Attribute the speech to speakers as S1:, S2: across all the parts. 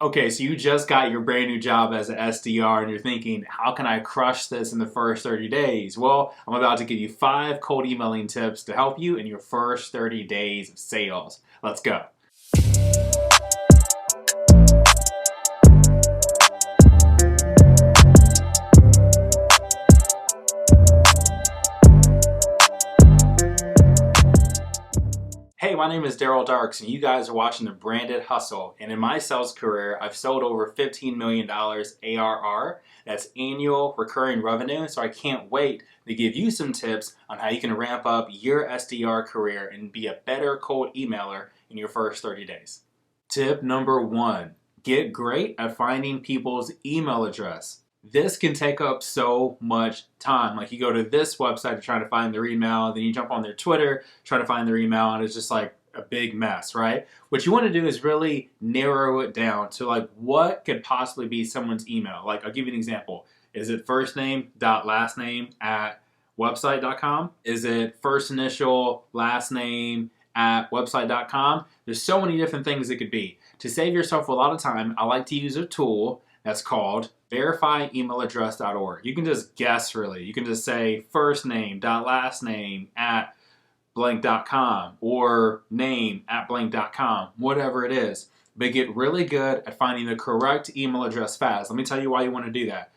S1: Okay, so you just got your brand new job as an SDR and you're thinking, how can I crush this in the first 30 days? Well, I'm about to give you 5 cold emailing tips to help you in your first 30 days of sales. Let's go. Hey, my name is Darryl Darks, and you guys are watching The Branded Hustle. And in my sales career, I've sold over $15 million ARR. That's annual recurring revenue. So I can't wait to give you some tips on how you can ramp up your SDR career and be a better cold emailer in your first 30 days. Tip number 1, get great at finding people's email address. This can take up so much time. Like you go to this website to try to find their email, then you jump on their Twitter, try to find their email, and it's just like a big mess, right? What you want to do is really narrow it down to like what could possibly be someone's email. Like I'll give you an example. Is it first name dot last name at website.com? Is it first initial last name at website.com? There's so many different things it could be. To save yourself a lot of time, I like to use a tool that's called verifyemailaddress.org. You can just guess really. You can just say first name dot last name at blank.com or name at blank.com, whatever it is. But get really good at finding the correct email address fast. Let me tell you why you want to do that.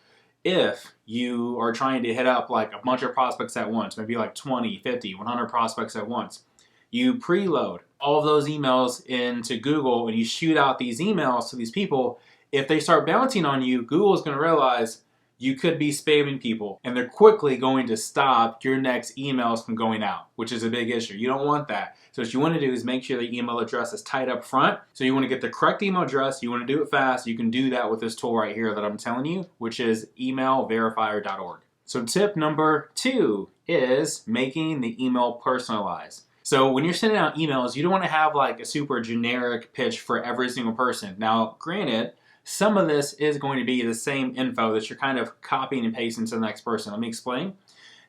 S1: If you are trying to hit up like a bunch of prospects at once, maybe like 20, 50, 100 prospects at once, you preload all of those emails into Google and you shoot out these emails to these people. If they start bouncing on you, Google is going to realize you could be spamming people, and they're quickly going to stop your next emails from going out, which is a big issue. You don't want that. So what you want to do is make sure the email address is tied up front. So you want to get the correct email address. You want to do it fast. You can do that with this tool right here that I'm telling you, which is emailverifier.org. So tip number 2 is making the email personalized. So when you're sending out emails, you don't want to have like a super generic pitch for every single person. Now, granted, some of this is going to be the same info that you're kind of copying and pasting to the next person. Let me explain.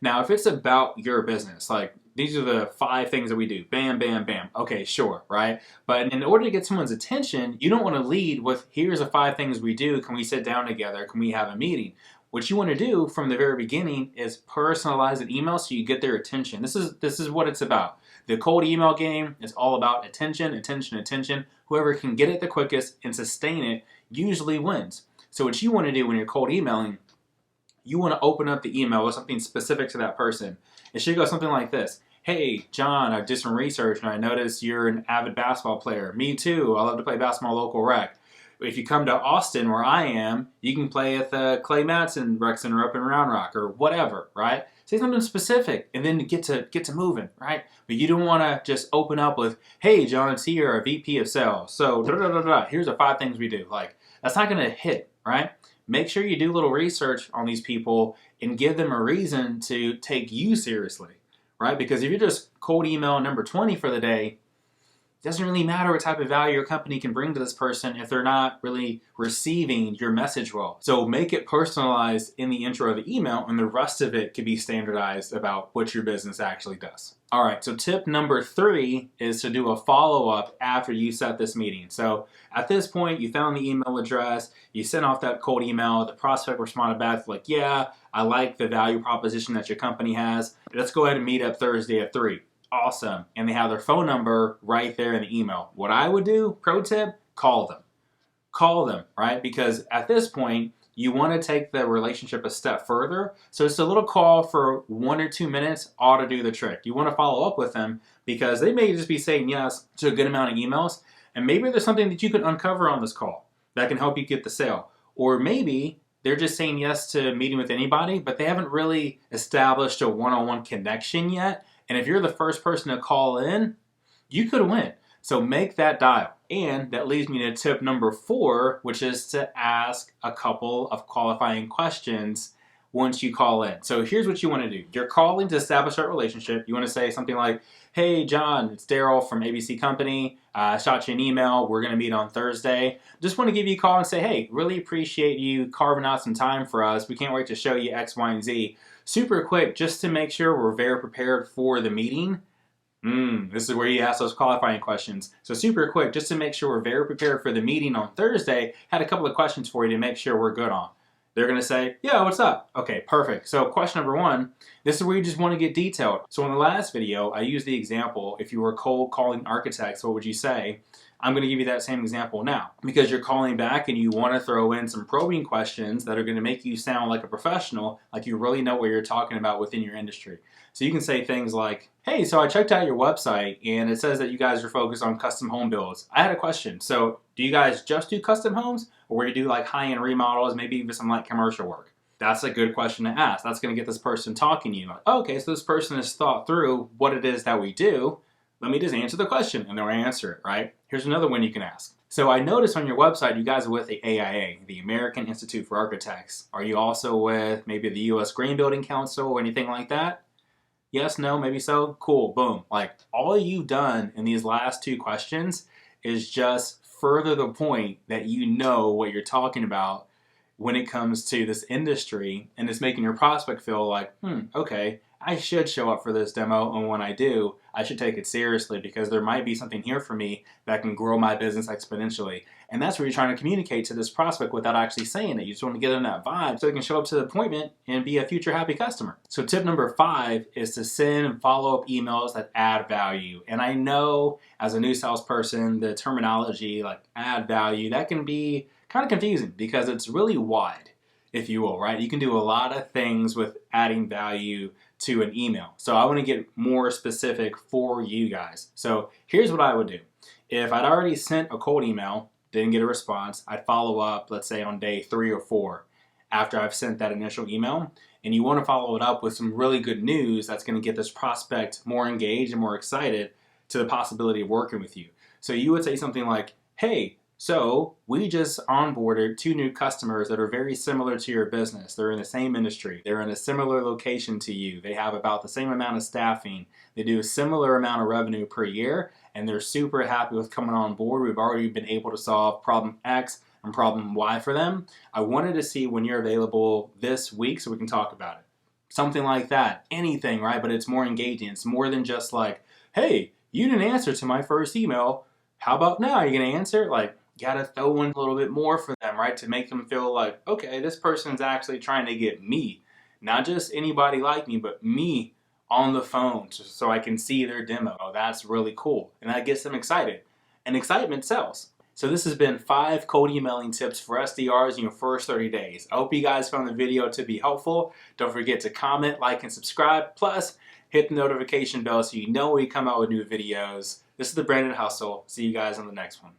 S1: Now, if it's about your business, like these are the 5 things that we do, bam, bam, bam. Okay, sure, right? But in order to get someone's attention, you don't want to lead with, here's the 5 things we do. Can we sit down together? Can we have a meeting? What you want to do from the very beginning is personalize an email so you get their attention. This is what it's about. The cold email game is all about attention, attention, attention. Whoever can get it the quickest and sustain it usually wins. So what you want to do when you're cold emailing, you want to open up the email with something specific to that person. It should go something like this. Hey, John, I did some research and I noticed you're an avid basketball player. Me too. I love to play basketball local rec. If you come to Austin, where I am, you can play at the Clay Matson Rec Center up in Round Rock or whatever, right? Say something specific and then get to moving, right? But you don't want to just open up with, hey, John, it's here, a VP of sales. So, here's the 5 things we do. Like, that's not going to hit, right? Make sure you do a little research on these people and give them a reason to take you seriously, right? Because if you're just cold email number 20 for the day, it doesn't really matter what type of value your company can bring to this person if they're not really receiving your message well. So make it personalized in the intro of the email, and the rest of it can be standardized about what your business actually does. All right, so tip number 3 is to do a follow-up after you set this meeting. So at this point, you found the email address, you sent off that cold email, the prospect responded back like, yeah, I like the value proposition that your company has. Let's go ahead and meet up Thursday at 3. Awesome. And they have their phone number right there in the email. What I would do, pro tip, call them. Call them, right? Because at this point, you want to take the relationship a step further. So it's a little call for 1 or 2 minutes ought to do the trick. You want to follow up with them because they may just be saying yes to a good amount of emails. And maybe there's something that you can uncover on this call that can help you get the sale. Or maybe they're just saying yes to meeting with anybody, but they haven't really established a one-on-one connection yet. And if you're the first person to call in, you could win. So make that dial. And that leads me to tip number 4, which is to ask a couple of qualifying questions once you call in. So here's what you want to do. You're calling to establish that relationship. You want to say something like, hey, John, it's Darryl from ABC Company. I shot you an email. We're going to meet on Thursday. Just want to give you a call and say, hey, really appreciate you carving out some time for us. We can't wait to show you X, Y, and Z. Super quick, just to make sure we're very prepared for the meeting. This is where you ask those qualifying questions. So super quick, just to make sure we're very prepared for the meeting on Thursday, had a couple of questions for you to make sure we're good on. They're going to say, yeah, what's up? Okay, perfect. So question number one, this is where you just want to get detailed. So in the last video, I used the example, if you were cold calling architects, what would you say? I'm going to give you that same example now because you're calling back and you want to throw in some probing questions that are going to make you sound like a professional, like you really know what you're talking about within your industry. So you can say things like, hey, so I checked out your website and it says that you guys are focused on custom home builds. I had a question. So do you guys just do custom homes or do you do like high-end remodels, maybe even some like commercial work? That's a good question to ask. That's going to get this person talking to you. Like, okay, so this person has thought through what it is that we do. Let me just answer the question and they'll answer it, right? Here's another one you can ask. So I noticed on your website you guys are with the AIA, the American Institute for Architects. Are you also with maybe the US Green Building Council or anything like that? Yes, no, maybe so? Cool, boom. Like all you've done in these last two questions is just further the point that you know what you're talking about when it comes to this industry, and it's making your prospect feel like, okay, I should show up for this demo, and when I do, I should take it seriously because there might be something here for me that can grow my business exponentially. And that's what you're trying to communicate to this prospect without actually saying it. You just want to get in that vibe so they can show up to the appointment and be a future happy customer. So tip number 5 is to send follow-up emails that add value. And I know as a new salesperson, the terminology like add value, that can be kind of confusing because it's really wide, if you will, right? You can do a lot of things with adding value to an email. So I want to get more specific for you guys. So here's what I would do. If I'd already sent a cold email, didn't get a response, I'd follow up, let's say on day 3 or 4 after I've sent that initial email. And you want to follow it up with some really good news that's going to get this prospect more engaged and more excited to the possibility of working with you. So you would say something like, hey, so we just onboarded 2 new customers that are very similar to your business. They're in the same industry. They're in a similar location to you. They have about the same amount of staffing. They do a similar amount of revenue per year, and they're super happy with coming on board. We've already been able to solve problem X and problem Y for them. I wanted to see when you're available this week so we can talk about it. Something like that. Anything, right? But it's more engaging. It's more than just like, hey, you didn't answer to my first email. How about now? Are you going to answer? Like, you gotta throw in a little bit more for them, right? To make them feel like, okay, this person's actually trying to get me. Not just anybody like me, but me on the phone so I can see their demo. Oh, that's really cool. And that gets them excited. And excitement sells. So this has been 5 cold emailing tips for SDRs in your first 30 days. I hope you guys found the video to be helpful. Don't forget to comment, like, and subscribe. Plus, hit the notification bell so you know when we come out with new videos. This is the Branded Hustle. See you guys on the next one.